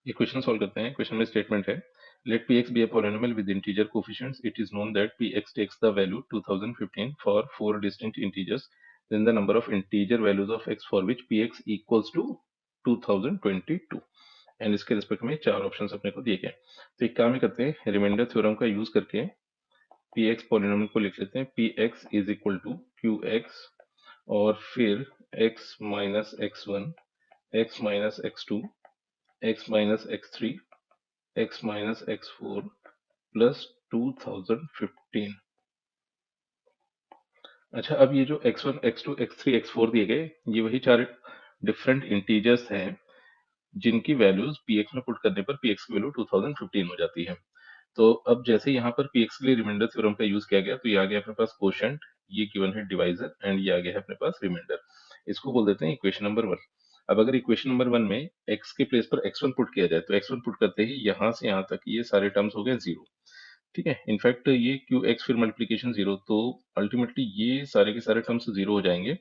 ये question solve करते हैं। क्वेश्चन में स्टेटमेंट है, late px be a polynomial with integer coefficients. It is known that px takes the value 2015 for 4 distinct integers, then the number of integer values of x for which px equals to 2022. And इसके respect में चार options अपने को दिए गए। तो एक काम ही करते हैं, रिमाइंडर थ्योरम का यूज करके px पॉलिनोमियल को लिख लेते हैं। px is equal to qx और फिर x minus x1, x minus x2, x minus x3, x minus x4 plus 2015। अच्छा, अब ये जो x1, x2, x3, x4 दिए गए, ये वही चार डिफरेंट इंटीजर्स हैं जिनकी वैल्यूज px में पुट करने पर px की वैल्यू 2015 हो जाती है। तो अब जैसे यहाँ पर px के लिए रिमाइंडर थ्योरम का यूज किया गया, तो ये आ गया अपने पास कोशेंट, ये गिवन है डिवाइजर, एंड ये आ गया है अपने पास रिमाइंडर। इसको बोल देते हैं इक्वेशन नंबर 1। अब अगर इक्वेशन नंबर 1 में x के प्लेस पर x1 पुट किया जाए, तो x1 पुट करते ही यहाँ से यहाँ तक ये सारे टर्म्स हो गए जीरो। ठीक है, इनफैक्ट ये क्यू एक्स फिर मल्टीप्लीकेशन जीरो, तो अल्टीमेटली ये सारे के सारे टर्म्स जीरो हो जाएंगे।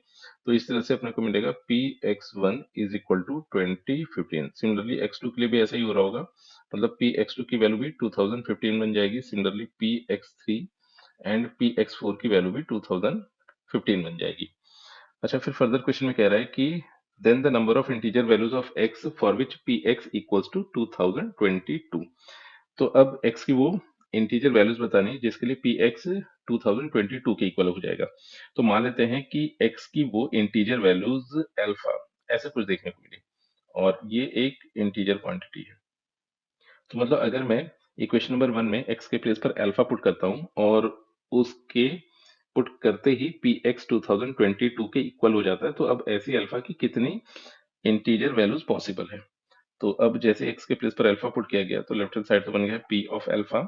तो इस तरह से अपने को मिलेगा p x one is equal to 2015। Similarly x two के लिए भी ऐसा ही हो रहा होगा, मतलब पी एक्स टू की वैल्यू भी 2015 बन जाएगी। Similarly p x three and p x four की वैल्यू भी 2015 बन जाएगी। अच्छा, फिर फर्दर क्वेश्चन में कह रहा है कि then the number of integer values of x for which p x equals to 2022। तो अब x की वो इंटीजर वैल्यूज बतानी है जिसके लिए px 2022 के इक्वल हो जाएगा। तो मान लेते हैं कि x की वो इंटीजर वैल्यूज अल्फा ऐसे कुछ देखने को मिली, और ये एक इंटीजर क्वांटिटी है। तो मतलब अगर मैं इक्वेशन नंबर 1 में x के प्लेस पर अल्फा पुट करता हूँ और उसके पुट करते ही px 2022 के इक्वल हो जाता है, तो अब ऐसी अल्फा की कितनी इंटीजर वैल्यूज पॉसिबल है। तो अब जैसे x के प्लेस पर अल्फा पुट किया गया, तो लेफ्ट हैंड साइड तो बन गया p ऑफ अल्फा,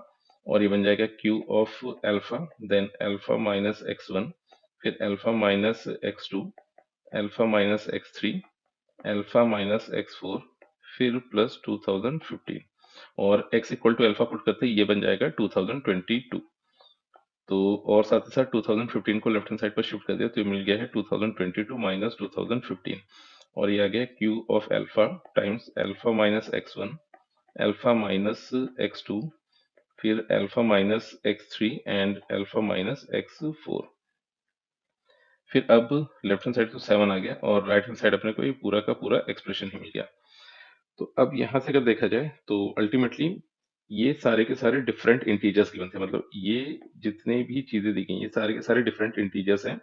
और ये बन जाएगा q of alpha, then alpha minus x1, फिर alpha minus x2, alpha minus x3, alpha minus x4, फिर प्लस 2015, और x equal to alpha put करते ही ये बन जाएगा 2022। तो और साथ ही साथ 2015 को लेफ्ट हैंड साइड पर शिफ्ट कर दिया, तो ये मिल गया है 2022 माइनस 2015, और ये आ गया q of alpha times alpha minus x1, alpha minus x2, फिर alpha minus x3 and alpha minus x4। फिर अब लेफ्ट हैंड साइड तो 7 आ गया, और राइट हैंड साइड अपने को ये पूरा का पूरा एक्सप्रेशन ही मिल गया। तो अब यहाँ से अगर देखा जाए, तो अल्टीमेटली ये सारे के सारे डिफरेंट इंटीजर्स गिवन थे, मतलब ये जितने भी चीजें दी गई ये सारे के सारे डिफरेंट इंटीजर्स हैं।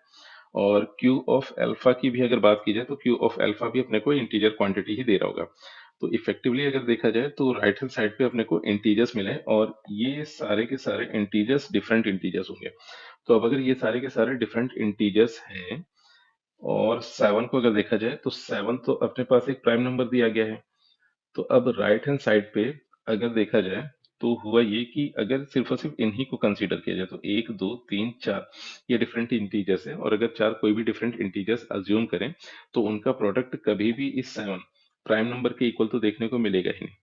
और Q ऑफ अल्फा की भी अगर बात की जाए, तो Q ऑफ अल्फा भी अपने को इंटीजर क्वांटिटी ही दे रहा होगा। तो इफेक्टिवली अगर देखा जाए, तो राइट हैंड साइड पे अपने को इंटीजर्स मिले, और ये सारे के सारे इंटीजर्स डिफरेंट इंटीजर्स होंगे। तो अब अगर ये सारे के सारे डिफरेंट इंटीजर्स हैं, और 7 को अगर देखा जाए, तो 7 तो अपने पास एक प्राइम नंबर दिया गया है। तो अब राइट हैंड साइड पे अगर देखा जाए, तो हुआ ये कि अगर सिर्फ और सिर्फ इन्हीं को कंसीडर किया जाए, तो 1 2 3 4 ये डिफरेंट इंटीजर्स हैं, और अगर चार कोई भी डिफरेंट इंटीजर्स अज्यूम करें, तो उनका प्रोडक्ट कभी भी इस 7 प्राइम नंबर के इक्वल तो देखने को मिलेगा ही नहीं।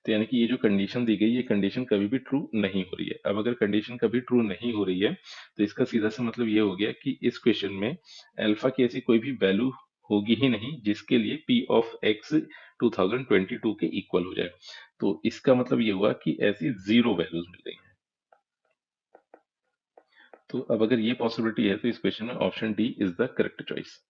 तो यानी कि ये जो कंडीशन दी गई, ये कंडीशन कभी भी ट्रू नहीं हो रही है। अब अगर कंडीशन कभी ट्रू नहीं हो रही है, तो इसका सीधा सा मतलब ये हो गया कि इस क्वेश्चन में अल्फा की ऐसी कोई भी वैल्यू होगी ही नहीं जिसके लिए p ऑफ x 2022 के इक्वल हो जाए। तो इसका मतलब ये हुआ कि ऐसी जीरो वैल्यूज मिल गई हैं। तो अब अगर ये पॉसिबिलिटी है, तो इस क्वेश्चन में option D is the correct choice.